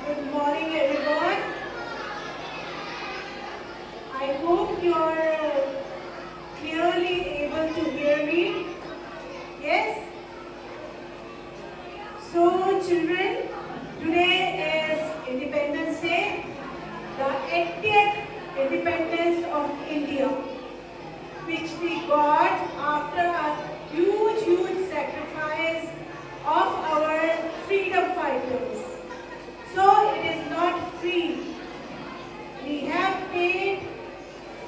Good morning, everyone. I hope you are clearly able to hear me. Yes? So, children, today is Independence Day, the 80th independence of India, which we got after a huge sacrifice of our freedom fighters. So it is not free. We have paid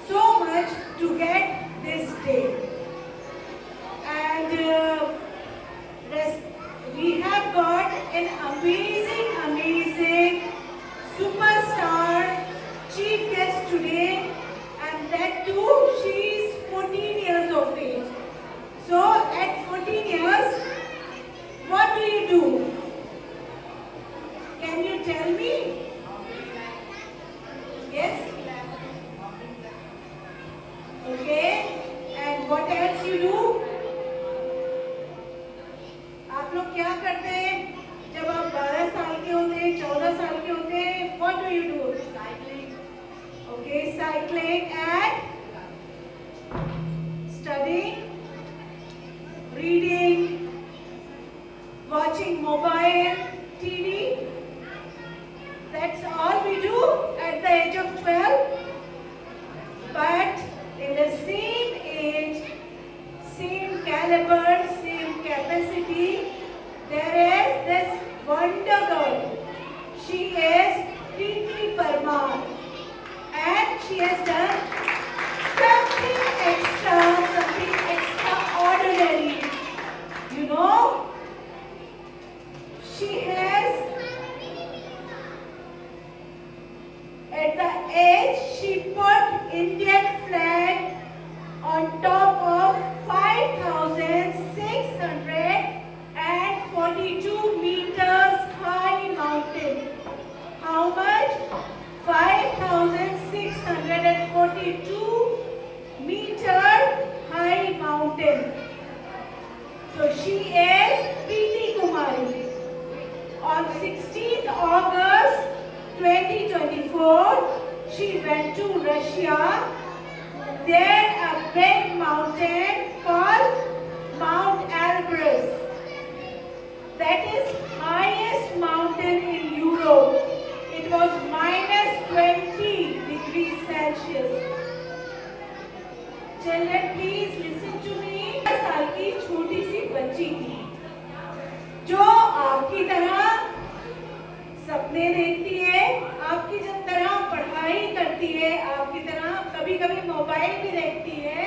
so much to get this day. And we have got an amazing superstar chief guest today, and that too, she is 14 years of age. So at 14 years, what do you do? Can you tell me? Yes? Okay. And what else you do? आप लोग क्या करते हैं जब आप 12 साल के होते हैं, 14 साल के होते हैं? What do you do? Cycling. Okay, cycling and studying, reading, watching mobile, TV. That's all we do at the age of 12. But in the same age, same caliber, same capacity, there is this wonder girl. She is Preeti Parmar, and she has done something extraordinary. You know, she has, at the age, she put Indian flag on top of 5,642 meters high mountain. How much? 5,642 meter high mountain. So she is Preeti Kumari. On 16th August 2024, she went to Russia. There a big mountain called Mount Elbrus. That is highest mountain in Europe. It was -20 degrees Celsius. Children, please listen to me. 10 साल की छोटी सी बच्ची थी जो आपकी तरह सपने देखती है, आपकी तरह पढ़ाई करती है, आपकी तरह कभी-कभी मोबाइल भी देखती है,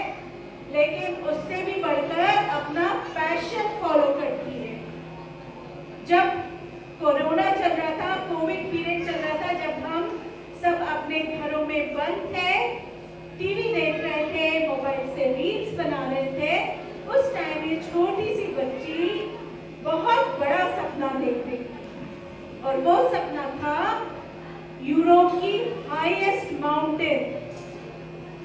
लेकिन उससे भी बढ़कर अपना पैशन फॉलो करती है। जब कोरोना चल रहा था, कोविड पीरियड चल रहा था, जब हम सब अपने घरों में बंद थे, टीवी देख रहे थे, मोबाइल से रील्स बना रहे थे, उस टाइम ये छोटी सी बच्ची बहुत बड़ा सपना देख रही थी। और वो सपना था यूरोप की हाईएस्ट माउंटेन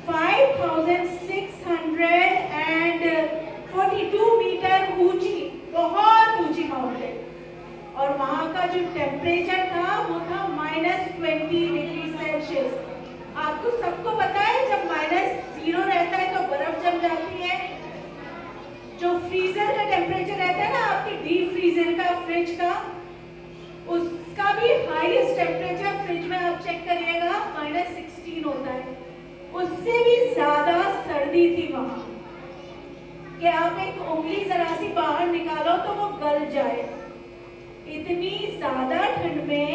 5,642 मीटर ऊंची, बहुत ऊंची माउंटेन, और वहां का जो टेम्परेचर था वो था -20 डिग्री सेल्सियस। आपको सबको पता है जब -0 रहता है तो बर्फ जम जाती है। जो फ्रीजर का टेम्परेचर रहता है ना, आपके डीप फ्रीजर का, फ्रिज का, उसका भी हाईएस्ट टेम्परेचर फ्रिज में आप चेक करिएगा -16 होता है। उससे भी ज्यादा सर्दी थी वहां कि आप एक उंगली जरा सी बाहर निकालो तो वो गल जाए। इतनी ज्यादा ठंड में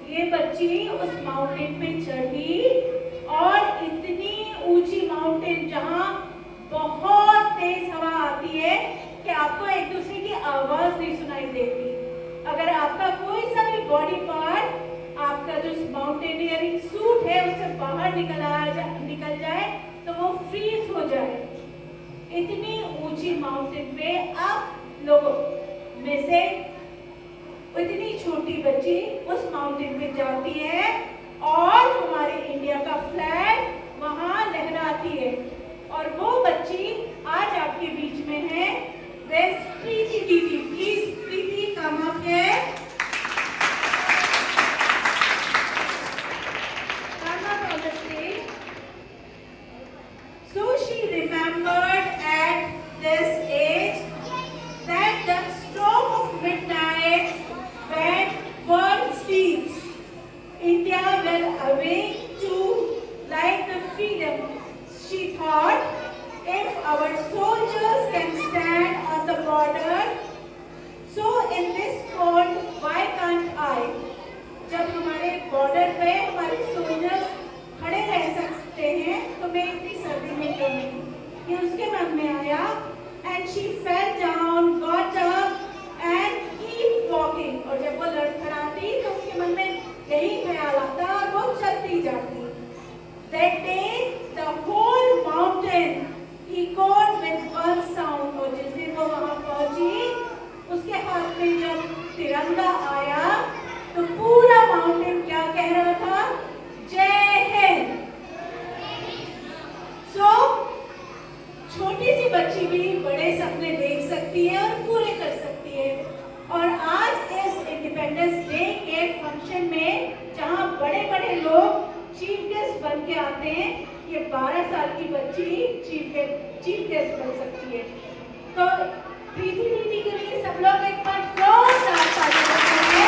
ये बच्ची उस माउंटेन पे चढ़ी, और इतनी ऊंची माउंटेन जहां बहुत तेज हवा आती है कि आपको एक दूसरे की आवाज नहीं सुनाई देती। अगर आपका कोई सा भी बॉडी पार्ट, आपका जो माउंटेनियरिंग सूट है उससे बाहर निकल जाए तो वो फ्रीज हो जाए। इतनी ऊंची माउंटेन पे आप लोगों में से इतनी छोटी बच्ची उस माउंटेन पे जाती है और हमारे इंडिया का फ्लैग वहां लहराती है। और वो बच्ची आज आपके बीच में है, प्रीति दीदी। प्लीज प्रीति कम अप है। daughter awake to light the freedom. She thought, if our soldiers can stand on the border, so in this cold, why can't I? जब हमारे बॉर्डर पे हमारे सोल्जर्स खड़े रह सकते हैं तो मैं इतनी सर्दी में क्यों नहीं? ये उसके मन में आया and she fell down, got up and keep walking. और जब वो लड़खड़ाती तो उसके मन में यही ख्याल आता और वो चलती जाती. That day the whole mountain echoed with one sound. और जिस दिन वो वहाँ पहुँची उसके हाथ में जब तिरंगा आया तो पूरा माउंटेन क्या कह रहा था? जय हिंद. सो छोटी सी बच्ची भी बड़े सपने देख सकती है और पूरे कर सकती है. और आज इस इंडिपेंडेंस डे के फंक्शन में जहां बड़े बड़े लोग चीफ गेस्ट बन के आते हैं, ये 12 साल की बच्ची चीफ गेस्ट बन सकती है. तो प्रीति दीदी के लिए सब लोग एक बार जोरदार ताली बजाएंगे.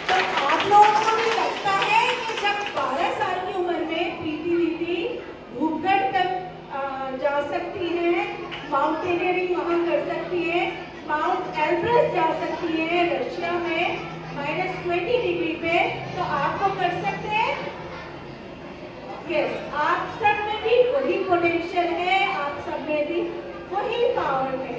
तो आप लोगों को भी लगता है कि जब 12 साल की उम्र में प्रीति दीदी धूपगढ़ तक जा सकती है, माउंटेनियरिंग वहां कर सकती है, माउंट एल्ब्रस जा सकती है रशिया में -20 डिग्री पे, तो आपको कर सकते हैं? यस, आप सब में भी वही पोटेंशियल है, आप सब में भी वही पावर है.